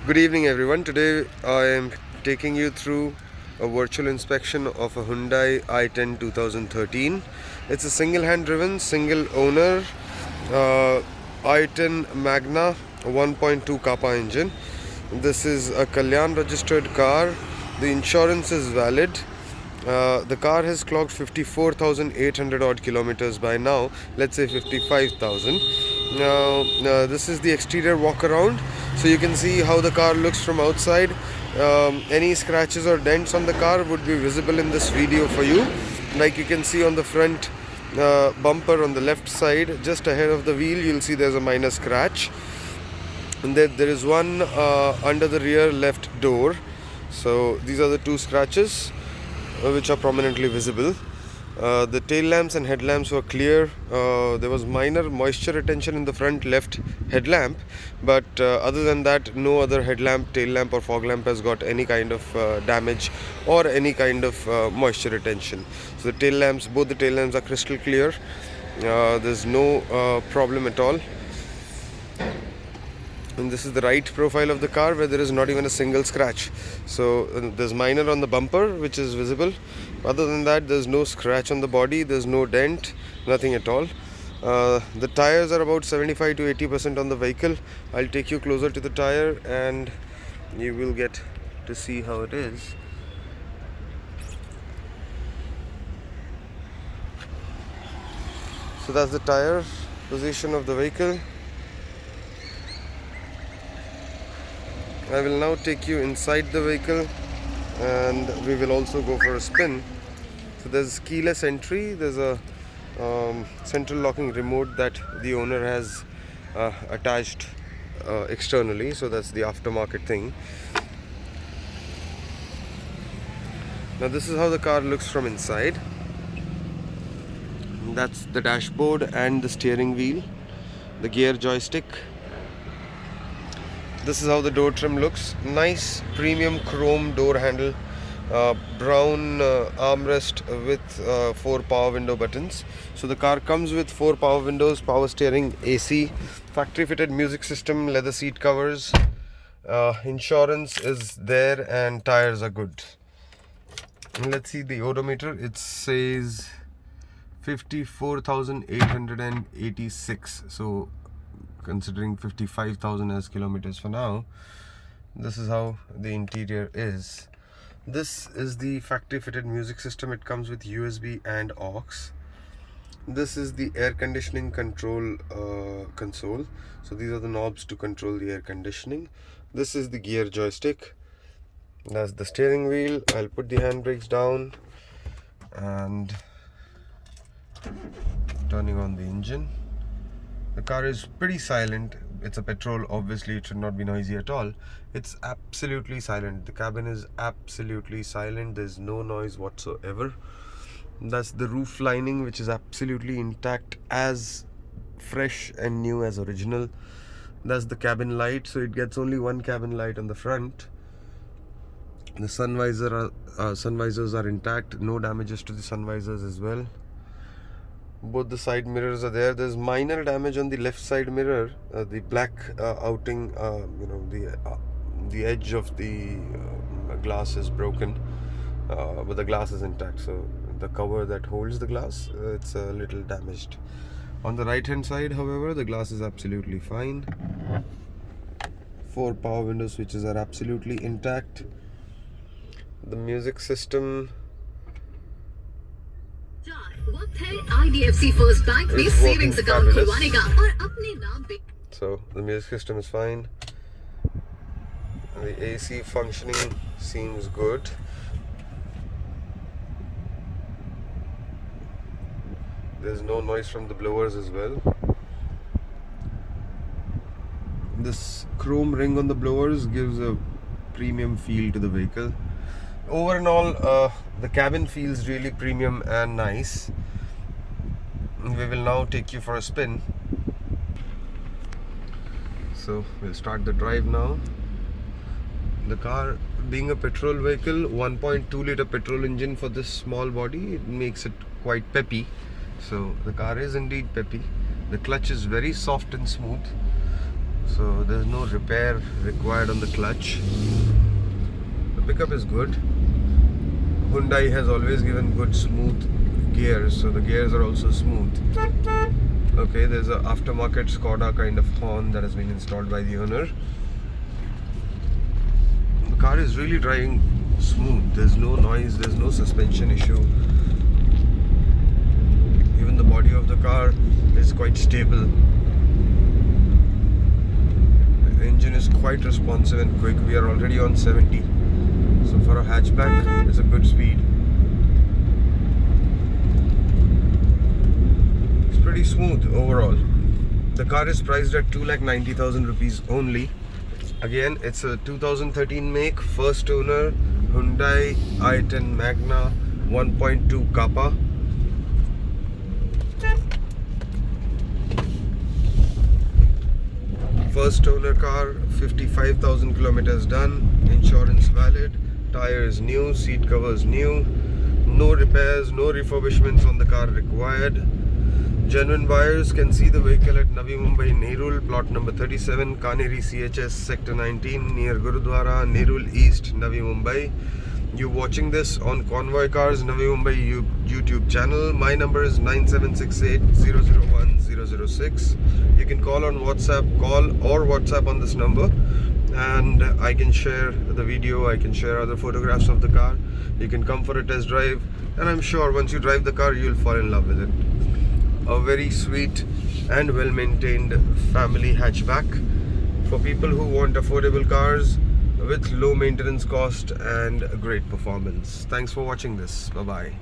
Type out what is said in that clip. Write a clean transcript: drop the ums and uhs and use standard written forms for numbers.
Good evening everyone. Today I am taking you through a virtual inspection of a Hyundai i10 2013. It's a single hand driven, single owner i10 Magna 1.2 Kappa engine. This is a Kalyan registered car. The insurance is valid. The car has clocked 54,800 odd kilometers by now. Let's say 55,000. Now, this is the exterior walk around. So you can see how the car looks from outside. Any scratches or dents on the car would be visible in this video for you. Like you can see on the front bumper on the left side, just ahead of the wheel, you'll see there's a minor scratch. And there is one under the rear left door. So these are the two scratches which are prominently visible. The tail lamps and headlamps were clear. There was minor moisture retention in the front left headlamp, but other than that, no other headlamp, tail lamp or fog lamp has got any kind of damage or any kind of moisture retention. So the tail lamps, both the tail lamps are crystal clear. There's no problem at all. And this is the right profile of the car where there is not even a single scratch. So there's minor on the bumper which is visible. Other than that, there's no scratch on the body, there's no dent, nothing at all. The tires are about 75 to 80% on the vehicle. I'll take you closer to the tire and you will get to see how it is. So that's the tire position of the vehicle. I will now take you inside the vehicle and we will also go for a spin. So there's keyless entry, there's a central locking remote that the owner has attached externally, so that's the aftermarket thing. Now this is how the car looks from inside. That's the dashboard and the steering wheel, the gear joystick. This is how the door trim looks. Nice premium chrome door handle, brown armrest with 4 power window buttons. So the car comes with 4 power windows, power steering, AC, factory fitted music system, leather seat covers. Insurance is there and tires are good. And let's see the odometer. It says 54,886. So considering 55,000 as kilometers for now, this is how the interior is. This is the factory fitted music system. It comes with USB and AUX. This is the air conditioning control console. So these are the knobs to control the air conditioning. This is the gear joystick. That's the steering wheel. I'll put the handbrakes down and turning on the engine. The car is pretty silent. It's a petrol, obviously it should not be noisy at all. It's absolutely silent. The cabin is absolutely silent. There's no noise whatsoever. That's the roof lining, which is absolutely intact, as fresh and new as original. That's the cabin light, so it gets only one cabin light on the front. The sun visors are intact. No damages to the sun visors as well. Both the side mirrors are there. There's minor damage on the left side mirror. The black outing, the edge of the glass is broken, but the glass is intact. So the cover that holds the glass, it's a little damaged. On the right hand side, however, the glass is absolutely fine. 4 power window switches are absolutely intact. The music system IDFC First Bank में savings account खुलवाने का और अपने नाम पे. So the music system is fine. The AC functioning seems good. There's no noise from the blowers as well. This chrome ring on the blowers gives a premium feel to the vehicle. Over and all, the cabin feels really premium and nice. We will now take you for a spin. So we'll start the drive now. The car, being a petrol vehicle, 1.2 liter petrol engine for this small body, it makes it quite peppy. So the car is indeed peppy. The clutch is very soft and smooth. so there's no repair required on the clutch. The pickup is good. Hyundai has always given good smooth gears, so the gears are also smooth. Okay, there's an aftermarket Skoda kind of horn that has been installed by the owner. The car is really driving smooth. There's no noise, there's no suspension issue. Even the body of the car is quite stable. The engine is quite responsive and quick. We are already on 70. So for a hatchback, it's a good speed. It's pretty smooth overall. The car is priced at 2,90,000 rupees only. Again, it's a 2013 make, first owner, Hyundai I10 Magna 1.2 Kappa. First owner car, 55,000 kilometers done, insurance valid, tires new, seat covers new, no repairs, no refurbishments on the car required. Genuine buyers can see the vehicle at Navi Mumbai, Nerul, plot number 37, Kaneri CHS, sector 19, near Gurudwara, Nerul East, Navi Mumbai. You're watching this on Convoy Cars Navi Mumbai YouTube channel. My number is 9768-001-006. You can call on WhatsApp, on this number, and I can share the video, I can share other photographs of the car. You can come for a test drive, and I'm sure once you drive the car, you'll fall in love with it. A very sweet and well-maintained family hatchback for people who want affordable cars with low maintenance cost and great performance. Thanks for watching this. Bye-bye.